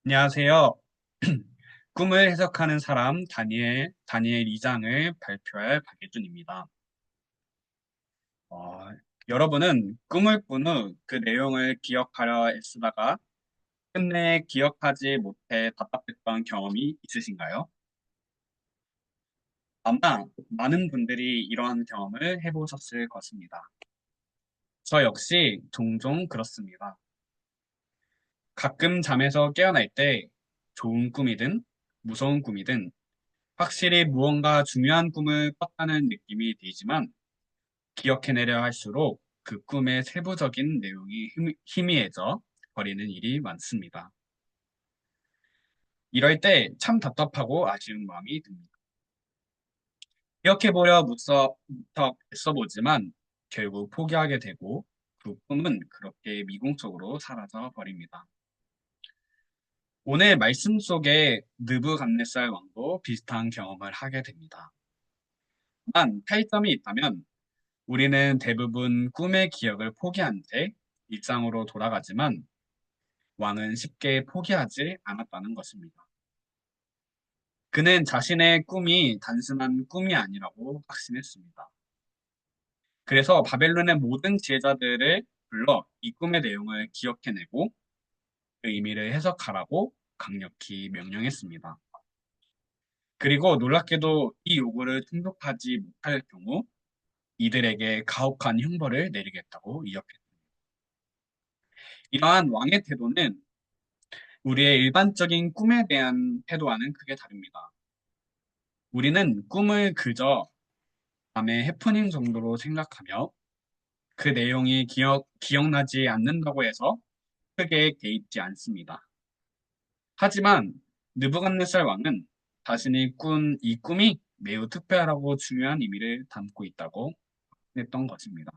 안녕하세요. 꿈을 해석하는 사람 다니엘 2장을 발표할 박예준입니다. 어, 여러분은 꿈을 꾼 후 그 내용을 기억하려 애쓰다가 끝내 기억하지 못해 답답했던 경험이 있으신가요? 아마 많은 분들이 이러한 경험을 해보셨을 것입니다. 저 역시 종종 그렇습니다. 가끔 잠에서 깨어날 때 좋은 꿈이든 무서운 꿈이든 확실히 무언가 중요한 꿈을 꿨다는 느낌이 들지만 기억해내려 할수록 그 꿈의 세부적인 내용이 희미해져 버리는 일이 많습니다. 이럴 때 참 답답하고 아쉬운 마음이 듭니다. 기억해보려 무척 애써보지만 결국 포기하게 되고 그 꿈은 그렇게 미궁 속으로 사라져 버립니다. 오늘 말씀 속에 느부갓네살 왕도 비슷한 경험을 하게 됩니다. 단 차이점이 있다면 우리는 대부분 꿈의 기억을 포기한 채 일상으로 돌아가지만 왕은 쉽게 포기하지 않았다는 것입니다. 그는 자신의 꿈이 단순한 꿈이 아니라고 확신했습니다. 그래서 바벨론의 모든 지혜자들을 불러 이 꿈의 내용을 기억해내고 그 의미를 해석하라고 강력히 명령했습니다. 그리고 놀랍게도 이 요구를 충족하지 못할 경우 이들에게 가혹한 형벌을 내리겠다고 이야기했습니다. 이러한 왕의 태도는 우리의 일반적인 꿈에 대한 태도와는 크게 다릅니다. 우리는 꿈을 그저 밤의 해프닝 정도로 생각하며 그 내용이 기억나지 않는다고 해서 크게 개의치 않습니다. 하지만 느부갓네살 왕은 자신이 꾼 이 꿈이 매우 특별하고 중요한 의미를 담고 있다고 했던 것입니다.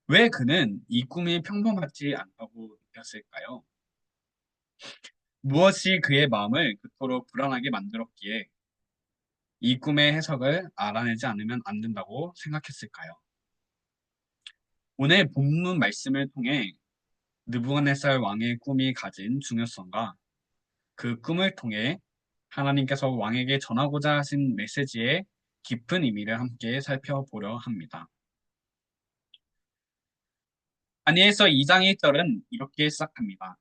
왜 그는 이 꿈이 평범하지 않다고 느꼈을까요? 무엇이 그의 마음을 그토록 불안하게 만들었기에 이 꿈의 해석을 알아내지 않으면 안 된다고 생각했을까요? 오늘 본문 말씀을 통해 느부갓네살 왕의 꿈이 가진 중요성과 그 꿈을 통해 하나님께서 왕에게 전하고자 하신 메시지의 깊은 의미를 함께 살펴보려 합니다. 다니엘서 2장 1절은 이렇게 시작합니다.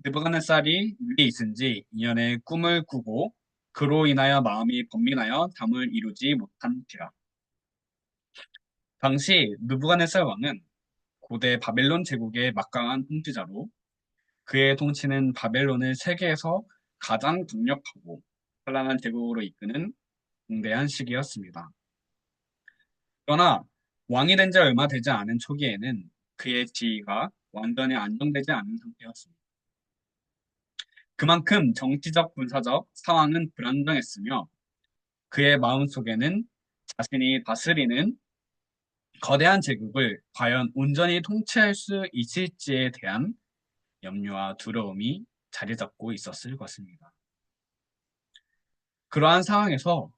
느부갓네살이 위에 있은지 이년의 꿈을 꾸고 그로 인하여 마음이 번민하여 잠을 이루지 못한지라. 당시 느부갓네살 왕은 고대 바벨론 제국의 막강한 통치자로 그의 통치는 바벨론을 세계에서 가장 강력하고 찬란한 제국으로 이끄는 중대한 시기였습니다. 그러나 왕이 된 지 얼마 되지 않은 초기에는 그의 지위가 완전히 안정되지 않은 상태였습니다. 그만큼 정치적, 군사적 상황은 불안정했으며 그의 마음속에는 자신이 다스리는 거대한 제국을 과연 온전히 통치할 수 있을지에 대한 염려와 두려움이 자리 잡고 있었을 것입니다. 그러한 상황에서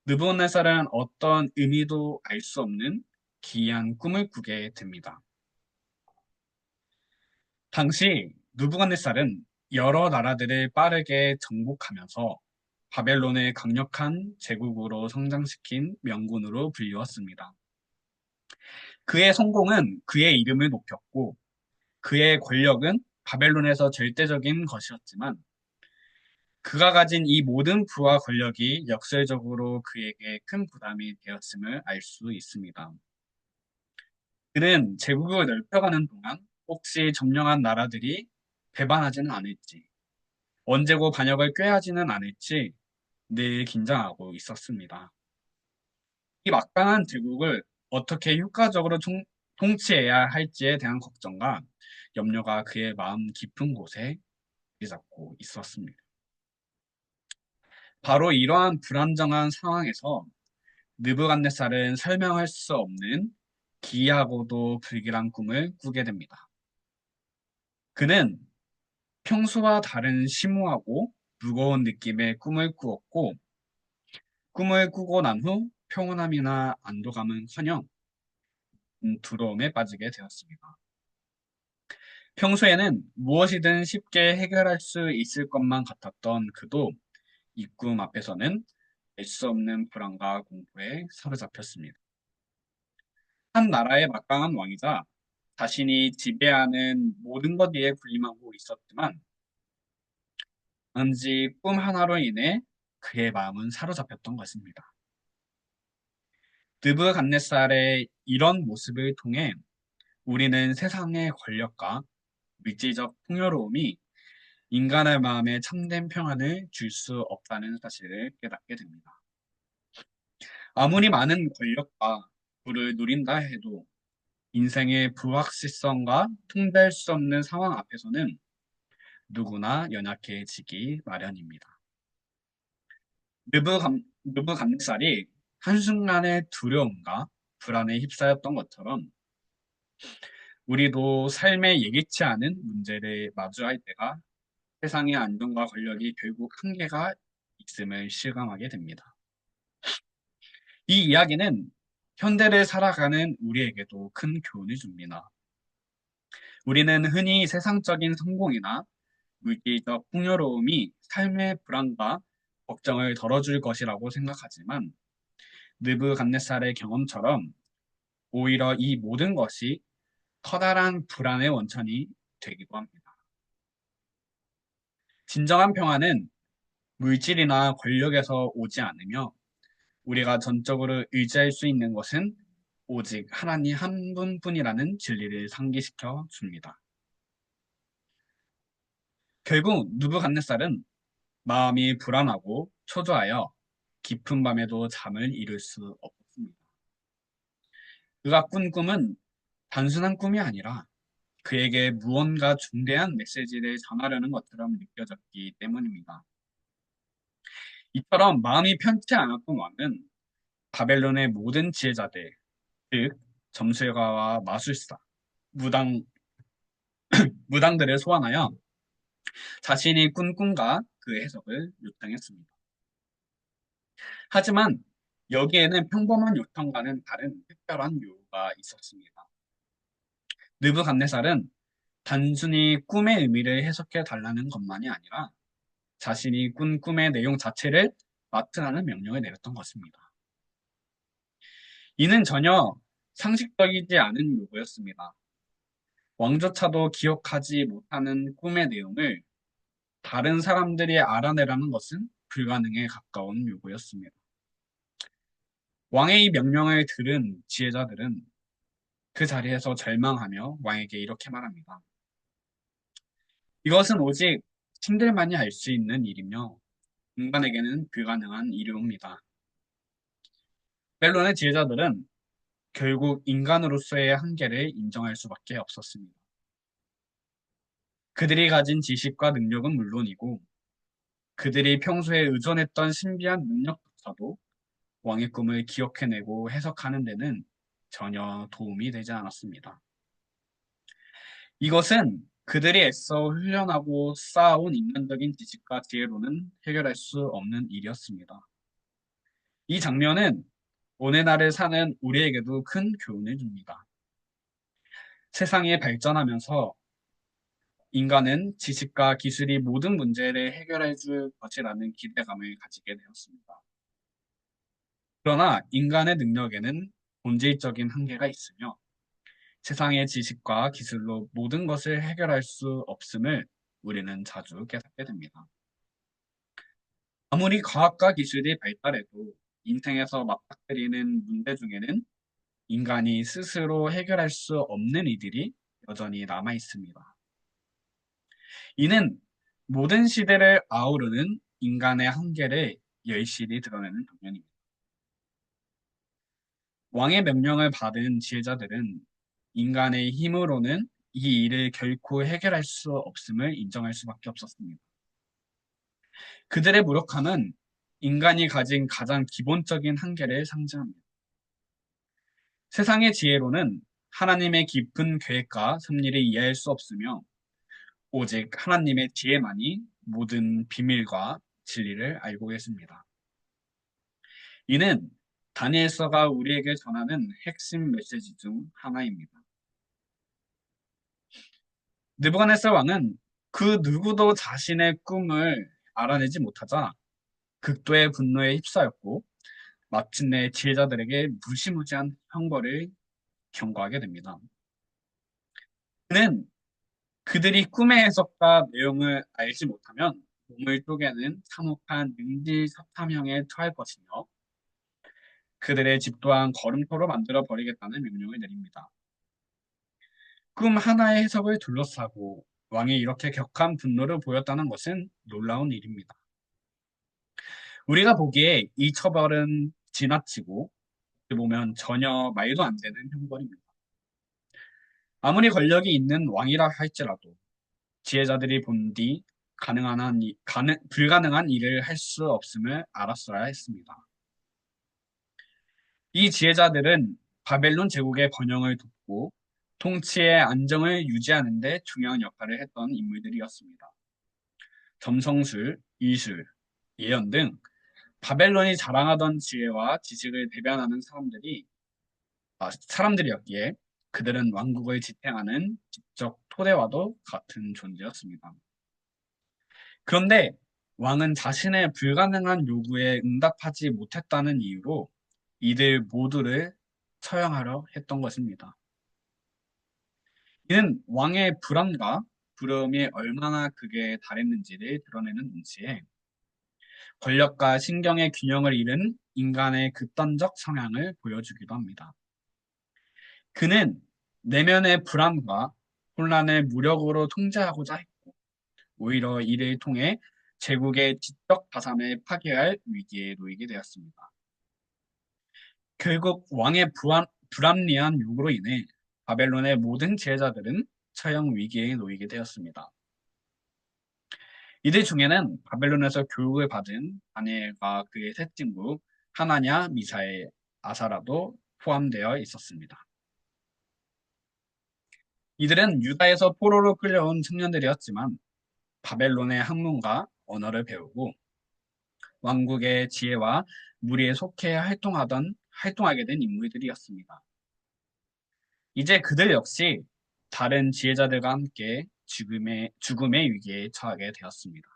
느부갓네살은 어떤 의미도 알 수 없는 기이한 꿈을 꾸게 됩니다. 당시 느부갓네살은 여러 나라들을 빠르게 정복하면서 바벨론을 강력한 제국으로 성장시킨 명군으로 불리웠습니다. 그의 성공은 그의 이름을 높였고 그의 권력은 바벨론에서 절대적인 것이었지만 그가 가진 이 모든 부와 권력이 역설적으로 그에게 큰 부담이 되었음을 알 수 있습니다. 그는 제국을 넓혀가는 동안 혹시 점령한 나라들이 배반하지는 않을지, 언제고 반역을 꾀하지는 않을지 늘 긴장하고 있었습니다. 이 막강한 제국을 어떻게 효과적으로 통치해야 할지에 대한 걱정과 염려가 그의 마음 깊은 곳에 자리 잡고 있었습니다. 바로 이러한 불안정한 상황에서 느부갓네살은 설명할 수 없는 기이하고도 불길한 꿈을 꾸게 됩니다. 그는 평소와 다른 심오하고 무거운 느낌의 꿈을 꾸었고 꿈을 꾸고 난 후 평온함이나 안도감은커녕 두려움에 빠지게 되었습니다. 평소에는 무엇이든 쉽게 해결할 수 있을 것만 같았던 그도 이 꿈 앞에서는 알 수 없는 불안과 공포에 사로잡혔습니다. 한 나라의 막강한 왕이자 자신이 지배하는 모든 것 위에 군림하고 있었지만 단지 꿈 하나로 인해 그의 마음은 사로잡혔던 것입니다. 느부갓네살의 이런 모습을 통해 우리는 세상의 권력과 물질적 풍요로움이 인간의 마음에 참된 평안을 줄 수 없다는 사실을 깨닫게 됩니다. 아무리 많은 권력과 부를 누린다 해도 인생의 불확실성과 통제할 수 없는 상황 앞에서는 누구나 연약해지기 마련입니다. 느부갓네살이 한순간의 두려움과 불안에 휩싸였던 것처럼 우리도 삶에 예기치 않은 문제를 마주할 때가 세상의 안정과 권력이 결국 한계가 있음을 실감하게 됩니다. 이 이야기는 현대를 살아가는 우리에게도 큰 교훈을 줍니다. 우리는 흔히 세상적인 성공이나 물질적 풍요로움이 삶의 불안과 걱정을 덜어줄 것이라고 생각하지만 느부갓네살의 경험처럼 오히려 이 모든 것이 커다란 불안의 원천이 되기도 합니다. 진정한 평화는 물질이나 권력에서 오지 않으며 우리가 전적으로 의지할 수 있는 것은 오직 하나님 한 분뿐이라는 진리를 상기시켜 줍니다. 결국 느부갓네살은 마음이 불안하고 초조하여 깊은 밤에도 잠을 이룰 수 없었습니다. 그가 꾼 꿈은 단순한 꿈이 아니라 그에게 무언가 중대한 메시지를 전하려는 것처럼 느껴졌기 때문입니다. 이처럼 마음이 편치 않았던 왕은 바벨론의 모든 지혜자들, 즉 점술가와 마술사, 무당, 무당들을 소환하여 자신이 꾼 꿈과 그 해석을 요청했습니다. 하지만 여기에는 평범한 요청과는 다른 특별한 요구가 있었습니다. 느부갓네살은 단순히 꿈의 의미를 해석해 달라는 것만이 아니라 자신이 꾼 꿈의 내용 자체를 맡으라는 명령을 내렸던 것입니다. 이는 전혀 상식적이지 않은 요구였습니다. 왕조차도 기억하지 못하는 꿈의 내용을 다른 사람들이 알아내라는 것은 불가능에 가까운 요구였습니다. 왕의 이 명령을 들은 지혜자들은 그 자리에서 절망하며 왕에게 이렇게 말합니다. 이것은 오직 신들만이 알 수 있는 일이며 인간에게는 불가능한 일입니다. 벨론의 지혜자들은 결국 인간으로서의 한계를 인정할 수밖에 없었습니다. 그들이 가진 지식과 능력은 물론이고 그들이 평소에 의존했던 신비한 능력조차도 왕의 꿈을 기억해내고 해석하는 데는 전혀 도움이 되지 않았습니다. 이것은 그들이 애써 훈련하고 쌓아온 인간적인 지식과 지혜로는 해결할 수 없는 일이었습니다. 이 장면은 오늘날을 사는 우리에게도 큰 교훈을 줍니다. 세상이 발전하면서 인간은 지식과 기술이 모든 문제를 해결해 줄 것이라는 기대감을 가지게 되었습니다. 그러나 인간의 능력에는 본질적인 한계가 있으며 세상의 지식과 기술로 모든 것을 해결할 수 없음을 우리는 자주 깨닫게 됩니다. 아무리 과학과 기술이 발달해도 인생에서 맞닥뜨리는 문제 중에는 인간이 스스로 해결할 수 없는 이들이 여전히 남아 있습니다. 이는 모든 시대를 아우르는 인간의 한계를 열실히 드러내는 장면입니다. 왕의 명령을 받은 지혜자들은 인간의 힘으로는 이 일을 결코 해결할 수 없음을 인정할 수밖에 없었습니다. 그들의 무력함은 인간이 가진 가장 기본적인 한계를 상징합니다. 세상의 지혜로는 하나님의 깊은 계획과 섭리를 이해할 수 없으며 오직 하나님의 지혜만이 모든 비밀과 진리를 알고 계십니다. 이는 다니엘서가 우리에게 전하는 핵심 메시지 중 하나입니다. 느부갓네살 왕은 그 누구도 자신의 꿈을 알아내지 못하자 극도의 분노에 휩싸였고 마침내 지혜자들에게 무시무시한 형벌을 경고하게 됩니다. 그는 그들이 꿈의 해석과 내용을 알지 못하면 몸을 쪼개는 참혹한 능지사탐형에 처할 것이며 그들의 집 또한 걸음토로 만들어 버리겠다는 명령을 내립니다. 꿈 하나의 해석을 둘러싸고 왕이 이렇게 격한 분노를 보였다는 것은 놀라운 일입니다. 우리가 보기에 이 처벌은 지나치고 보면 전혀 말도 안 되는 형벌입니다. 아무리 권력이 있는 왕이라 할지라도 지혜자들이 본 뒤 불가능한 일을 할 수 없음을 알았어야 했습니다. 이 지혜자들은 바벨론 제국의 번영을 돕고 통치의 안정을 유지하는 데 중요한 역할을 했던 인물들이었습니다. 점성술, 이술, 예언 등 바벨론이 자랑하던 지혜와 지식을 대변하는 사람들이었기에 그들은 왕국을 지탱하는 지적 토대와도 같은 존재였습니다. 그런데 왕은 자신의 불가능한 요구에 응답하지 못했다는 이유로 이들 모두를 처형하려 했던 것입니다. 이는 왕의 불안과 부러움이 얼마나 극에 달했는지를 드러내는 동시에 권력과 신경의 균형을 잃은 인간의 극단적 성향을 보여주기도 합니다. 그는 내면의 불안과 혼란을 무력으로 통제하고자 했고 오히려 이를 통해 제국의 지적 자산을 파괴할 위기에 놓이게 되었습니다. 결국 왕의 불합리한 요구로 인해 바벨론의 모든 지혜자들은 처형 위기에 놓이게 되었습니다. 이들 중에는 바벨론에서 교육을 받은 다니엘과 그의 셋 친구 하나냐, 미사엘, 아사라도 포함되어 있었습니다. 이들은 유다에서 포로로 끌려온 청년들이었지만 바벨론의 학문과 언어를 배우고 왕국의 지혜와 무리에 속해 활동하게 된 인물들이었습니다. 이제 그들 역시 다른 지혜자들과 함께 죽음의 위기에 처하게 되었습니다.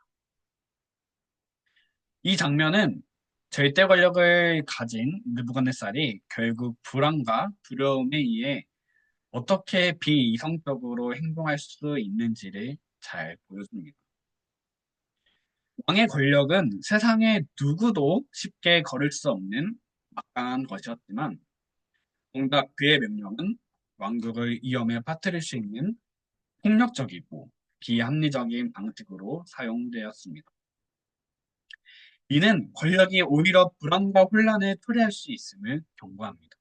이 장면은 절대 권력을 가진 느부갓네살이 결국 불안과 두려움에 의해 어떻게 비이성적으로 행동할 수 있는지를 잘 보여줍니다. 왕의 권력은 세상에 누구도 쉽게 거를 수 없는 막강한 것이었지만 정작 그의 명령은 왕국을 위험에 빠뜨릴 수 있는 폭력적이고 비합리적인 방식으로 사용되었습니다. 이는 권력이 오히려 불안과 혼란을 초래할 수 있음을 경고합니다.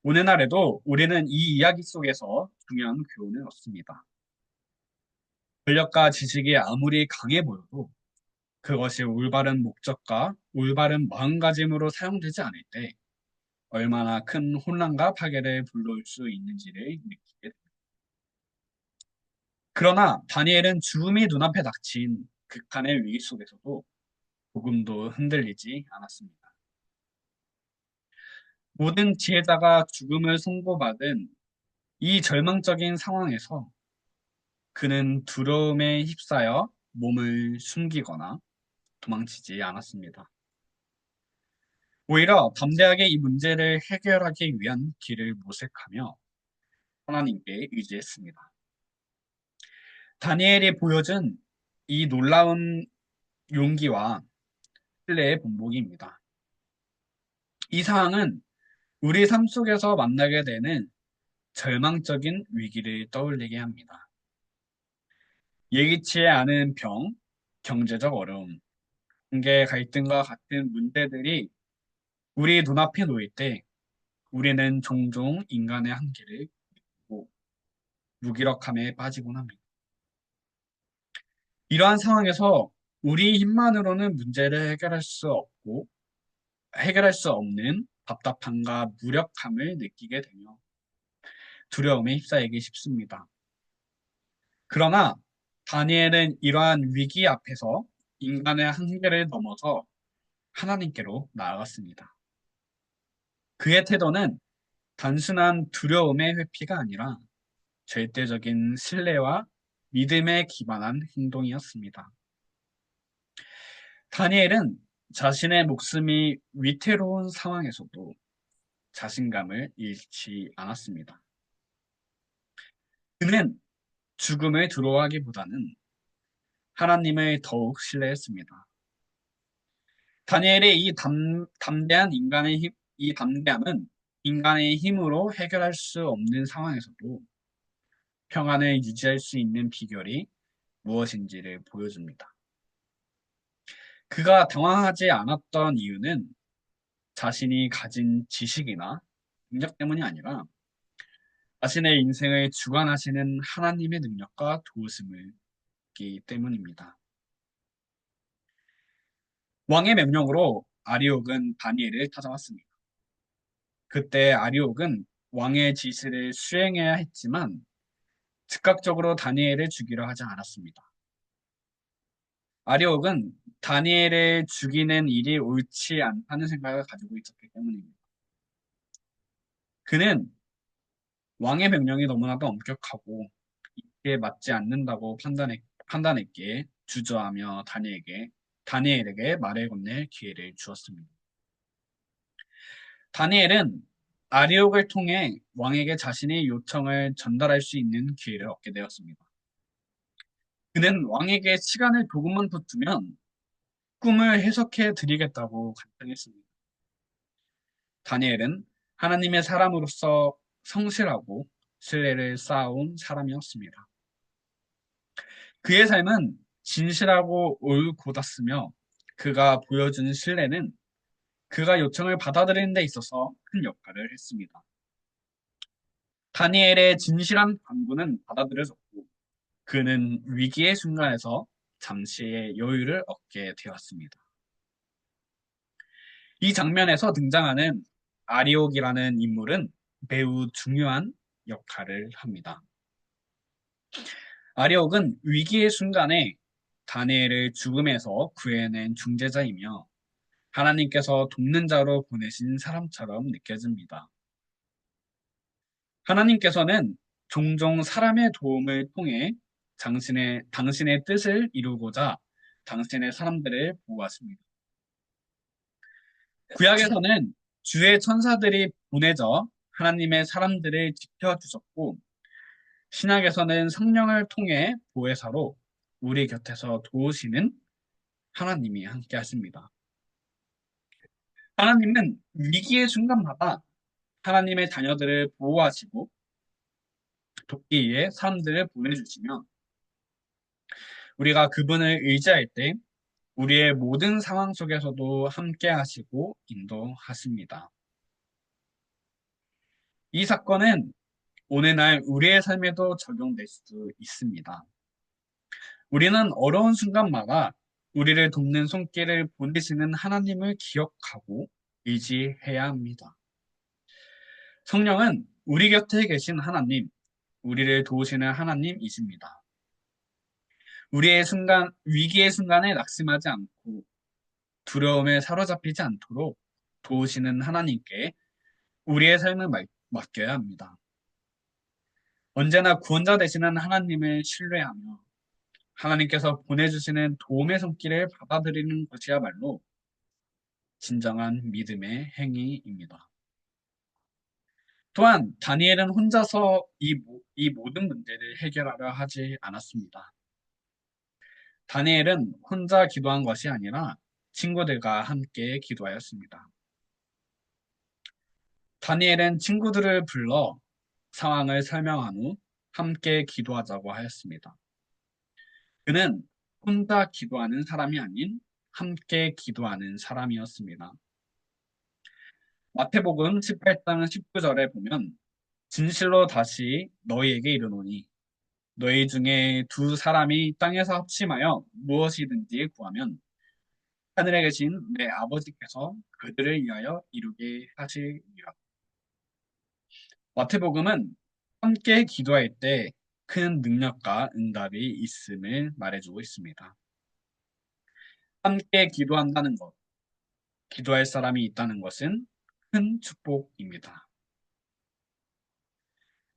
오늘날에도 우리는 이 이야기 속에서 중요한 교훈을 얻습니다. 권력과 지식이 아무리 강해 보여도 그것이 올바른 목적과 올바른 마음가짐으로 사용되지 않을 때 얼마나 큰 혼란과 파괴를 불러올 수 있는지를 느끼게 됩니다. 그러나 다니엘은 죽음이 눈앞에 닥친 극한의 위기 속에서도 조금도 흔들리지 않았습니다. 모든 지혜자가 죽음을 선고받은 이 절망적인 상황에서 그는 두려움에 휩싸여 몸을 숨기거나 도망치지 않았습니다. 오히려 담대하게 이 문제를 해결하기 위한 길을 모색하며 하나님께 의지했습니다. 다니엘이 보여준 이 놀라운 용기와 신뢰의 본보기입니다. 이 상황은 우리 삶 속에서 만나게 되는 절망적인 위기를 떠올리게 합니다. 예기치 않은 병, 경제적 어려움, 관계 갈등과 같은 문제들이 우리 눈앞에 놓일 때 우리는 종종 인간의 한계를 느끼고 무기력함에 빠지곤 합니다. 이러한 상황에서 우리 힘만으로는 문제를 해결할 수 없는 답답함과 무력함을 느끼게 되며 두려움에 휩싸이기 쉽습니다. 그러나 다니엘은 이러한 위기 앞에서 인간의 한계를 넘어서 하나님께로 나아갔습니다. 그의 태도는 단순한 두려움의 회피가 아니라 절대적인 신뢰와 믿음에 기반한 행동이었습니다. 다니엘은 자신의 목숨이 위태로운 상황에서도 자신감을 잃지 않았습니다. 그는 죽음을 두려워하기보다는 하나님을 더욱 신뢰했습니다. 다니엘의 이 담대함은 인간의 힘으로 해결할 수 없는 상황에서도 평안을 유지할 수 있는 비결이 무엇인지를 보여줍니다. 그가 당황하지 않았던 이유는 자신이 가진 지식이나 능력 때문이 아니라 자신의 인생을 주관하시는 하나님의 능력과 도우심을 받기 때문입니다. 왕의 명령으로 아리옥은 다니엘을 찾아왔습니다. 그때 아리옥은 왕의 지시를 수행해야 했지만 즉각적으로 다니엘을 죽이려 하지 않았습니다. 아리옥은 다니엘을 죽이는 일이 옳지 않다는 생각을 가지고 있었기 때문입니다. 그는 왕의 명령이 너무나도 엄격하고 이에 맞지 않는다고 판단했기에 주저하며 다니엘에게 말을 건넬 기회를 주었습니다. 다니엘은 아리옥을 통해 왕에게 자신의 요청을 전달할 수 있는 기회를 얻게 되었습니다. 그는 왕에게 시간을 조금만 더 주면 꿈을 해석해 드리겠다고 간청했습니다. 다니엘은 하나님의 사람으로서 성실하고 신뢰를 쌓아온 사람이었습니다. 그의 삶은 진실하고 올곧았으며 그가 보여준 신뢰는 그가 요청을 받아들이는 데 있어서 큰 역할을 했습니다. 다니엘의 진실한 간구는 받아들여졌고 그는 위기의 순간에서 잠시의 여유를 얻게 되었습니다. 이 장면에서 등장하는 아리옥이라는 인물은 매우 중요한 역할을 합니다. 아리옥은 위기의 순간에 다니엘을 죽음에서 구해낸 중재자이며 하나님께서 돕는 자로 보내신 사람처럼 느껴집니다. 하나님께서는 종종 사람의 도움을 통해 당신의 뜻을 이루고자 당신의 사람들을 보호하십니다. 구약에서는 주의 천사들이 보내져 하나님의 사람들을 지켜주셨고, 신약에서는 성령을 통해 보혜사로 우리 곁에서 도우시는 하나님이 함께 하십니다. 하나님은 위기의 순간마다 하나님의 자녀들을 보호하시고 돕기 위해 사람들을 보내주시며 우리가 그분을 의지할 때 우리의 모든 상황 속에서도 함께 하시고 인도하십니다. 이 사건은 오늘날 우리의 삶에도 적용될 수 있습니다. 우리는 어려운 순간마다 우리를 돕는 손길을 보내시는 하나님을 기억하고 의지해야 합니다. 성령은 우리 곁에 계신 하나님, 우리를 도우시는 하나님이십니다. 위기의 순간에 낙심하지 않고 두려움에 사로잡히지 않도록 도우시는 하나님께 우리의 삶을 맡겨야 합니다. 언제나 구원자 되시는 하나님을 신뢰하며 하나님께서 보내주시는 도움의 손길을 받아들이는 것이야말로 진정한 믿음의 행위입니다. 또한 다니엘은 혼자서 이 모든 문제를 해결하려 하지 않았습니다. 다니엘은 혼자 기도한 것이 아니라 친구들과 함께 기도하였습니다. 다니엘은 친구들을 불러 상황을 설명한 후 함께 기도하자고 하였습니다. 그는 혼자 기도하는 사람이 아닌 함께 기도하는 사람이었습니다. 마태복음 18장 19절에 보면 진실로 다시 너희에게 이르노니 너희 중에 두 사람이 땅에서 합심하여 무엇이든지 구하면 하늘에 계신 내 아버지께서 그들을 위하여 이루게 하시리라. 마태복음은 함께 기도할 때 큰 능력과 응답이 있음을 말해주고 있습니다. 함께 기도한다는 것, 기도할 사람이 있다는 것은 큰 축복입니다.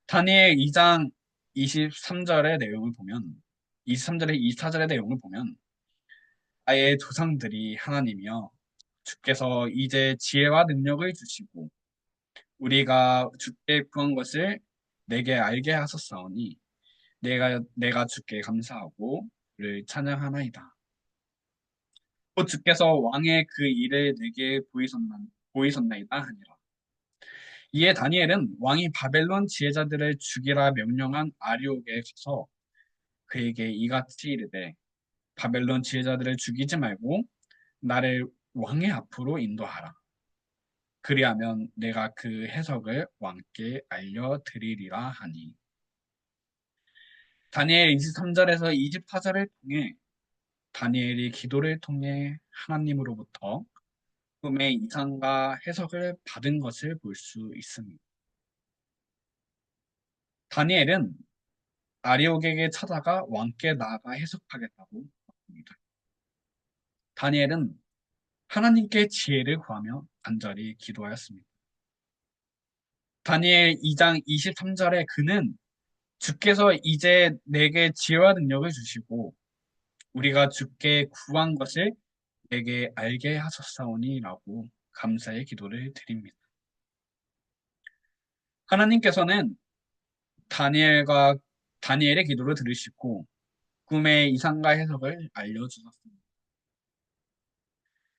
다니엘 2장 23절의 내용을 보면 23절의 24절의 내용을 보면 아예 조상들이 하나님이여 주께서 이제 지혜와 능력을 주시고 우리가 주께 구한 것을 내게 알게 하셨사오니 내가 주께 감사하고 를 찬양하나이다. 또 주께서 왕의 그 일을 내게 보이셨나이다 하니라. 이에 다니엘은 왕이 바벨론 지혜자들을 죽이라 명령한 아리옥에 가서 그에게 이같이 이르되 바벨론 지혜자들을 죽이지 말고 나를 왕의 앞으로 인도하라. 그리하면 내가 그 해석을 왕께 알려드리리라 하니. 다니엘 23절에서 24절을 통해 다니엘이 기도를 통해 하나님으로부터 꿈의 이상과 해석을 받은 것을 볼 수 있습니다. 다니엘은 아리옥에게 찾아가 왕께 나아가 해석하겠다고 합니다. 다니엘은 하나님께 지혜를 구하며 간절히 기도하였습니다. 다니엘 2장 23절에 그는 주께서 이제 내게 지혜와 능력을 주시고 우리가 주께 구한 것을 내게 알게 하셨사오니라고 감사의 기도를 드립니다. 하나님께서는 다니엘의 기도를 들으시고 꿈의 이상과 해석을 알려주셨습니다.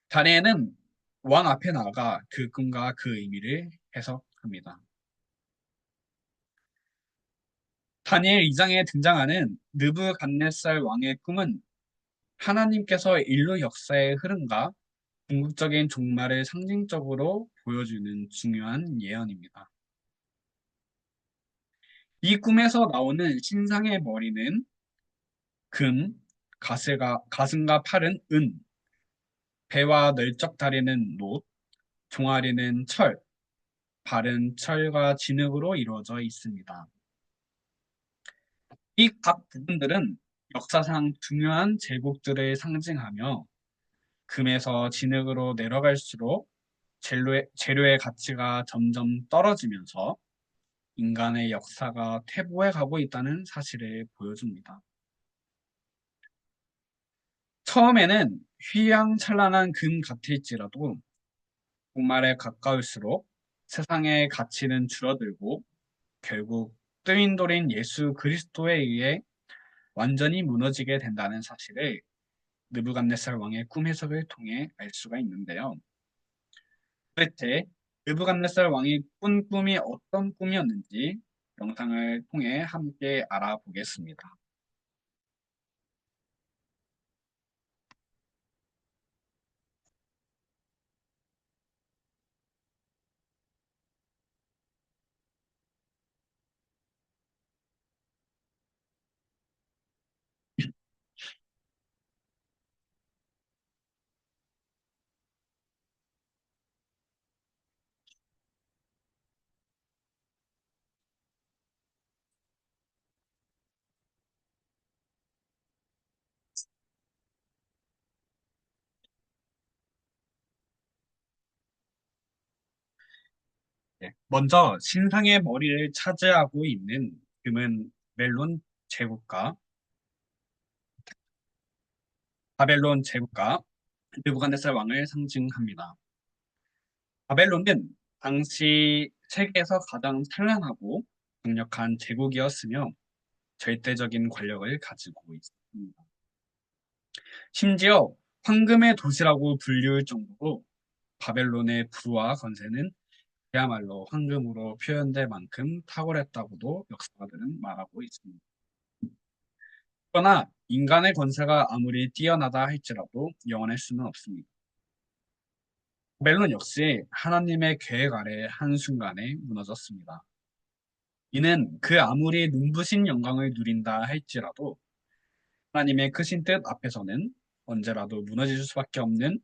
다니엘은 왕 앞에 나아가 그 꿈과 그 의미를 해석합니다. 다니엘 2장에 등장하는 느부갓네살 왕의 꿈은 하나님께서 인류 역사의 흐름과 궁극적인 종말을 상징적으로 보여주는 중요한 예언입니다. 이 꿈에서 나오는 신상의 머리는 금, 가슴과 팔은 은, 배와 널쩍 다리는 놋, 종아리는 철, 발은 철과 진흙으로 이루어져 있습니다. 이 각 부분들은 역사상 중요한 제국들을 상징하며 금에서 진흙으로 내려갈수록 재료의 가치가 점점 떨어지면서 인간의 역사가 퇴보해 가고 있다는 사실을 보여줍니다. 처음에는 휘황찬란한 금 같을지라도 종말에 가까울수록 세상의 가치는 줄어들고 결국 뜨윈돌인 예수 그리스도에 의해 완전히 무너지게 된다는 사실을 느부갓네살 왕의 꿈 해석을 통해 알 수가 있는데요. 도대체 느부갓네살 왕이 꾼 꿈이 어떤 꿈이었는지 영상을 통해 함께 알아보겠습니다. 네, 먼저 신상의 머리를 차지하고 있는 금은 제국가, 바벨론 제국가 느부갓네살 왕을 상징합니다. 바벨론은 당시 세계에서 가장 찬란하고 강력한 제국이었으며 절대적인 권력을 가지고 있습니다. 심지어 황금의 도시라고 불리울 정도로 바벨론의 부와 건세는 그야말로 황금으로 표현될 만큼 탁월했다고도 역사가들은 말하고 있습니다. 그러나 인간의 권세가 아무리 뛰어나다 할지라도 영원할 수는 없습니다. 바벨론 역시 하나님의 계획 아래 한순간에 무너졌습니다. 이는 그 아무리 눈부신 영광을 누린다 할지라도 하나님의 크신 뜻 앞에서는 언제라도 무너질 수밖에 없는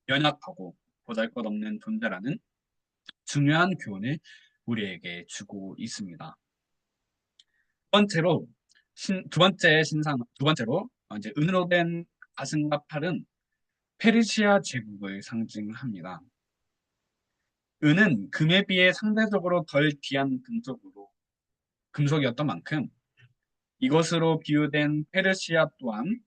연약하고 보잘것없는 존재라는 중요한 교훈을 우리에게 주고 있습니다. 두 번째로 이제 은으로 된 가슴과 팔은 페르시아 제국을 상징합니다. 은은 금에 비해 상대적으로 덜 귀한 금속으로 금속이었던 만큼 이것으로 비유된 페르시아 또한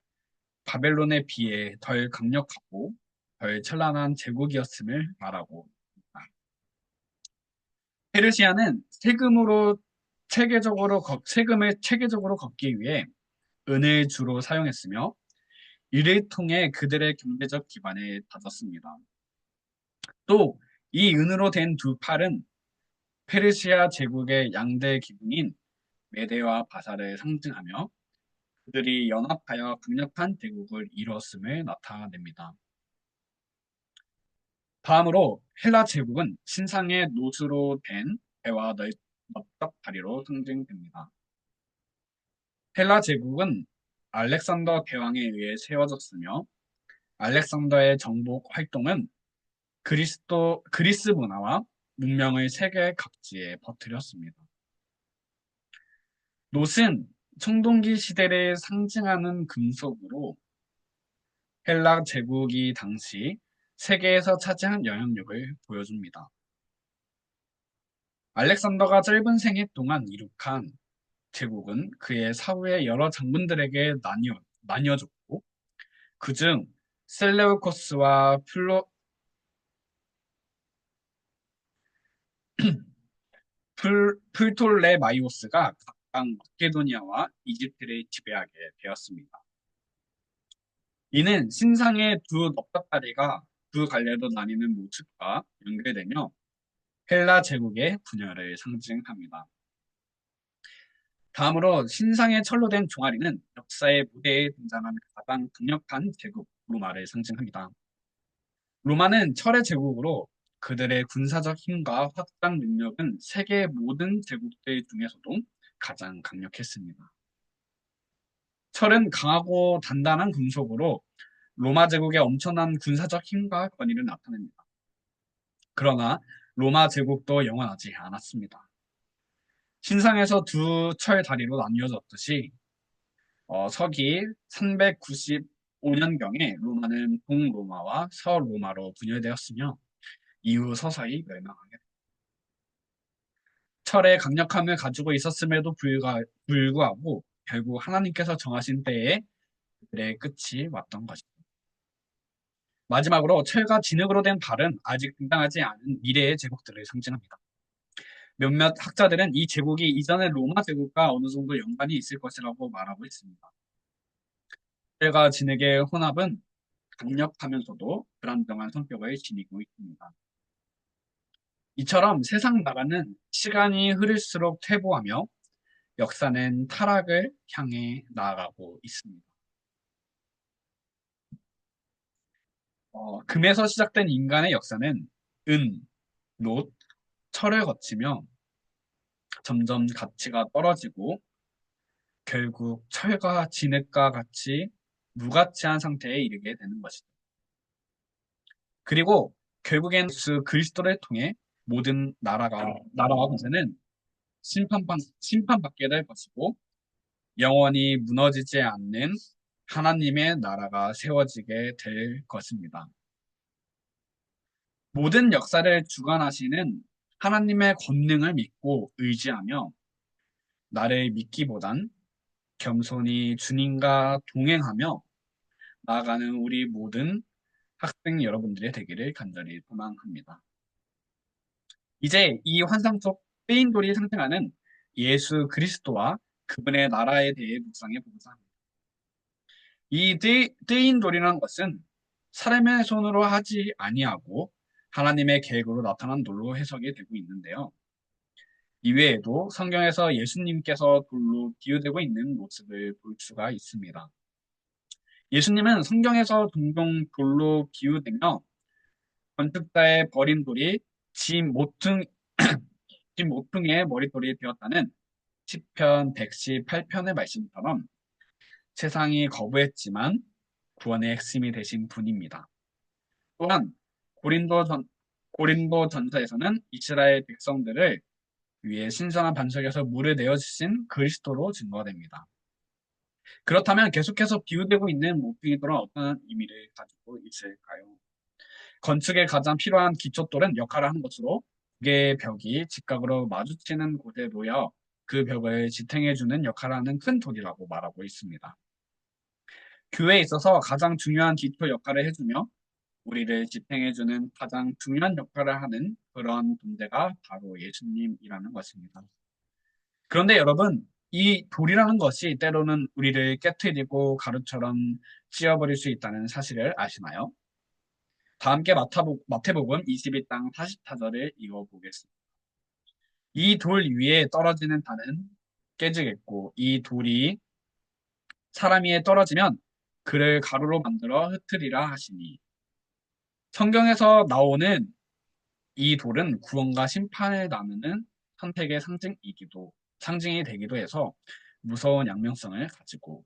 바벨론에 비해 덜 강력하고 덜 찬란한 제국이었음을 말하고 있다. 페르시아는 세금을 체계적으로 걷기 위해 은을 주로 사용했으며 이를 통해 그들의 경제적 기반을 다졌습니다. 또 이 은으로 된 두 팔은 페르시아 제국의 양대 기둥인 메대와 바사를 상징하며 그들이 연합하여 강력한 대국을 이뤘음을 나타냅니다. 다음으로 헬라 제국은 신상의 노수로 된 배와 넓적 다리로 상징됩니다. 헬라 제국은 알렉산더 대왕에 의해 세워졌으며 알렉산더의 정복 활동은 그리스 문화와 문명을 세계 각지에 퍼뜨렸습니다. 놋은 청동기 시대를 상징하는 금속으로 헬라 제국이 당시 세계에서 차지한 영향력을 보여줍니다. 알렉산더가 짧은 생애 동안 이룩한 제국은 그의 사후에 여러 장군들에게 나뉘어졌고 그중 셀레우코스와 풀톨레마이오스가 각각 마케도니아와 이집트를 지배하게 되었습니다. 이는 신상의 두 넙적다리가 두 갈래로 나뉘는 모습과 연결되며 헬라 제국의 분열을 상징합니다. 다음으로 신상의 철로 된 종아리는 역사의 무대에 등장한 가장 강력한 제국 로마를 상징합니다. 로마는 철의 제국으로 그들의 군사적 힘과 확장 능력은 세계 모든 제국들 중에서도 가장 강력했습니다. 철은 강하고 단단한 금속으로 로마 제국의 엄청난 군사적 힘과 권위를 나타냅니다. 그러나 로마 제국도 영원하지 않았습니다. 신상에서 두 철 다리로 나뉘어졌듯이 서기 395년경에 로마는 동로마와 서로마로 분열되었으며 이후 서서히 멸망하게 됩니다. 철의 강력함을 가지고 있었음에도 불구하고 결국 하나님께서 정하신 때에 그들의 끝이 왔던 것입니다. 마지막으로 철과 진흙으로 된 발은 아직 등장하지 않은 미래의 제국들을 상징합니다. 몇몇 학자들은 이 제국이 이전의 로마 제국과 어느 정도 연관이 있을 것이라고 말하고 있습니다. 철과 진흙의 혼합은 강력하면서도 불안정한 성격을 지니고 있습니다. 이처럼 세상 나라는 시간이 흐를수록 퇴보하며 역사는 타락을 향해 나아가고 있습니다. 금에서 시작된 인간의 역사는 은, 놋, 철을 거치며 점점 가치가 떨어지고 결국 철과 진흙과 같이 무가치한 상태에 이르게 되는 것이다. 그리고 결국엔 그리스도를 통해 모든 나라와 권세는 심판받게 될 것이고 영원히 무너지지 않는 하나님의 나라가 세워지게 될 것입니다. 모든 역사를 주관하시는 하나님의 권능을 믿고 의지하며 나를 믿기보단 겸손히 주님과 동행하며 나아가는 우리 모든 학생 여러분들의 되기를 간절히 소망합니다. 이제 이 환상 속 뜨인 돌이 상징하는 예수 그리스도와 그분의 나라에 대해 묵상해 보고자 합니다. 이 뜨인 돌이라는 것은 사람의 손으로 하지 아니하고 하나님의 계획으로 나타난 돌로 해석이 되고 있는데요. 이외에도 성경에서 예수님께서 돌로 비유되고 있는 모습을 볼 수가 있습니다. 예수님은 성경에서 종종 돌로 비유되며 건축자의 버린 돌이 집 모퉁이의 머릿돌이 되었다는 시편 118편의 말씀처럼 세상이 거부했지만 구원의 핵심이 되신 분입니다. 또한 고린도 전서에서는 이스라엘 백성들을 위해 신선한 반석에서 물을 내어주신 그리스도로 증거됩니다. 그렇다면 계속해서 비유되고 있는 모퉁이돌은 어떤 의미를 가지고 있을까요? 건축에 가장 필요한 기초돌은 역할을 하는 것으로 두 개의 벽이 직각으로 마주치는 곳에 놓여 그 벽을 지탱해주는 역할을 하는 큰 돌이라고 말하고 있습니다. 교회에 있어서 가장 중요한 기초 역할을 해주며 우리를 지탱해주는 가장 중요한 역할을 하는 그런 존재가 바로 예수님이라는 것입니다. 그런데 여러분, 이 돌이라는 것이 때로는 우리를 깨트리고 가루처럼 찧어버릴 수 있다는 사실을 아시나요? 다 함께 마태복음 22장 44절을 읽어보겠습니다. 이 돌 위에 떨어지는 단은 깨지겠고 이 돌이 사람 위에 떨어지면 그를 가루로 만들어 흩트리라 하시니 성경에서 나오는 이 돌은 구원과 심판을 나누는 선택의 상징이 되기도 해서 무서운 양면성을 가지고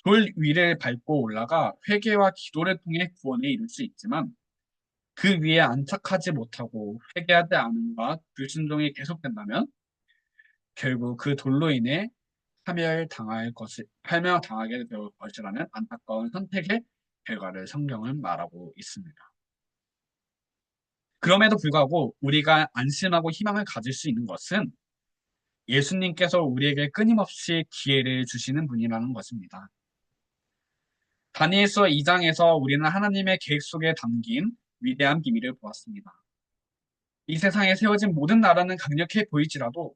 돌 위를 밟고 올라가 회개와 기도를 통해 구원에 이룰 수 있지만 그 위에 안착하지 못하고 회개하지 않음과 불순종이 계속된다면 결국 그 돌로 인해 파멸당하게 될 것이라는 안타까운 선택의 결과를 성경은 말하고 있습니다. 그럼에도 불구하고 우리가 안심하고 희망을 가질 수 있는 것은 예수님께서 우리에게 끊임없이 기회를 주시는 분이라는 것입니다. 다니엘서 2장에서 우리는 하나님의 계획 속에 담긴 위대한 비밀을 보았습니다. 이 세상에 세워진 모든 나라는 강력해 보일지라도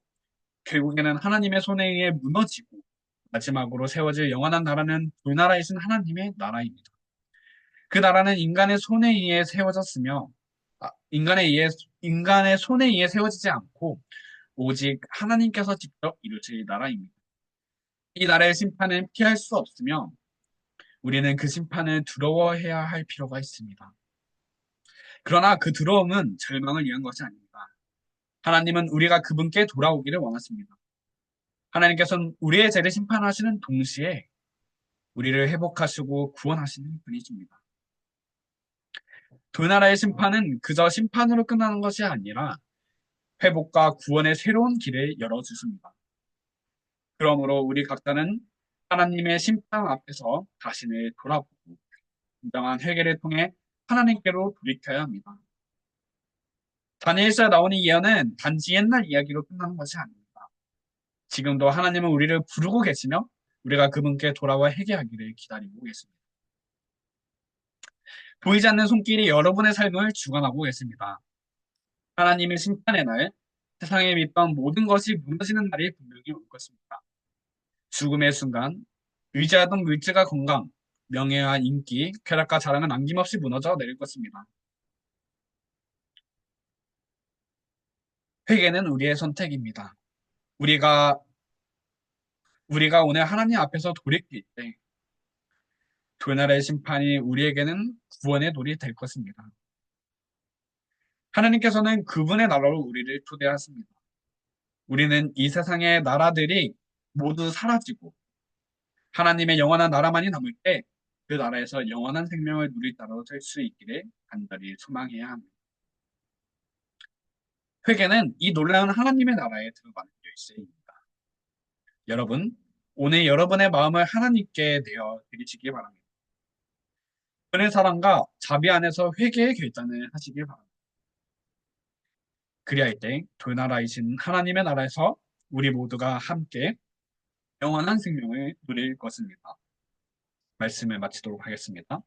결국에는 하나님의 손에 의해 무너지고 마지막으로 세워질 영원한 나라는 불나라이신 하나님의 나라입니다. 그 나라는 인간의 손에 의해 세워졌으며 인간의 손에 의해 세워지지 않고 오직 하나님께서 직접 이루실 나라입니다. 이 나라의 심판은 피할 수 없으며 우리는 그 심판을 두려워해야 할 필요가 있습니다. 그러나 그 두려움은 절망을 위한 것이 아닙니다. 하나님은 우리가 그분께 돌아오기를 원하십니다. 하나님께서는 우리의 죄를 심판하시는 동시에 우리를 회복하시고 구원하시는 분이십니다. 두 나라의 심판은 그저 심판으로 끝나는 것이 아니라 회복과 구원의 새로운 길을 열어주십니다. 그러므로 우리 각자는 하나님의 심판 앞에서 자신을 돌아보고 진정한 회개를 통해 하나님께로 돌이켜야 합니다. 다니엘서에 나오는 예언은 단지 옛날 이야기로 끝나는 것이 아닙니다. 지금도 하나님은 우리를 부르고 계시며 우리가 그분께 돌아와 회개하기를 기다리고 계십니다. 보이지 않는 손길이 여러분의 삶을 주관하고 계십니다. 하나님의 심판의 날, 세상에 믿던 모든 것이 무너지는 날이 분명히 올 것입니다. 죽음의 순간, 의지하던 물질과 건강, 명예와 인기, 쾌락과 자랑은 남김없이 무너져 내릴 것입니다. 회개는 우리의 선택입니다. 우리가 오늘 하나님 앞에서 돌이킬 때, 돌나라의 심판이 우리에게는 구원의 돌이 될 것입니다. 하나님께서는 그분의 나라로 우리를 초대하십니다. 우리는 이 세상의 나라들이 모두 사라지고 하나님의 영원한 나라만이 남을 때 그 나라에서 영원한 생명을 누릴 자로 될 수 있기를 간절히 소망해야 합니다. 회개는 이 놀라운 하나님의 나라에 들어가는 열쇠입니다. 여러분, 오늘 여러분의 마음을 하나님께 내어 드리시기 바랍니다. 그의 사랑과 자비 안에서 회개의 결단을 하시길 바랍니다. 그리할 때 돌나라이신 하나님의 나라에서 우리 모두가 함께 영원한 생명을 누릴 것입니다. 말씀을 마치도록 하겠습니다.